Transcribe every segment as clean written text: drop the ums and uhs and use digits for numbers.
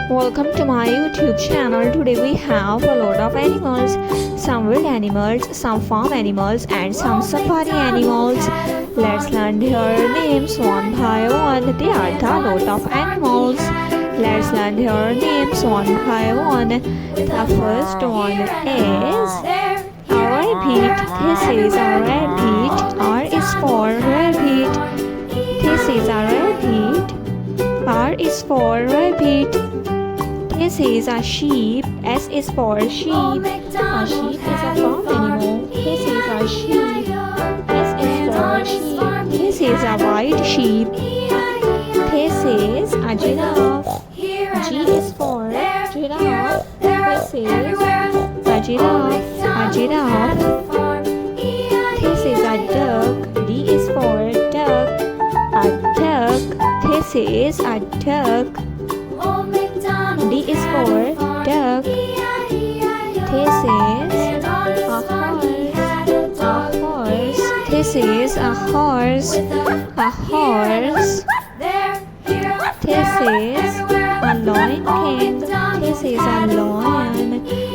Welcome to my YouTube channel. Today we have a lot of animals, some wild animals, some farm animals and some safari animals. Let's learn their names one by one. They are the lot of animals. Let's learn their names one by one. The first one is a rabbit. This is a rabbit. R is for rabbit. This is a rabbit. R is for rabbit. This is a sheep. S is for sheep. A sheep is a farm animal. This is a sheep. S is for sheep. This is a white sheep. This is a giraffe. G is for giraffe. This is a giraffe. A giraffe. This is a duck. D is for duck. A duck. This is a duck. D is for duck. This is a horse. A horse. This is a horse. A horse. This is a lion king. This is a lion.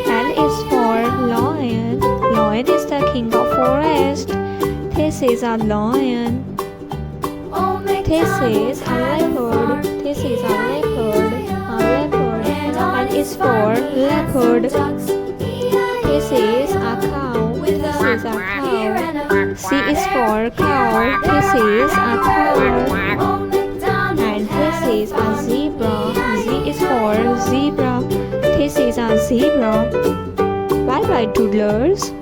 L is for lion. Lion is the king of forest. This is a lion. This is a leopard. This is a leopard. A leopard. L is for leopard. This is a cow. This is a cow. C is for cow. This is a cow. And this is a zebra. Z is for zebra. This is a zebra. Bye bye, toddlers.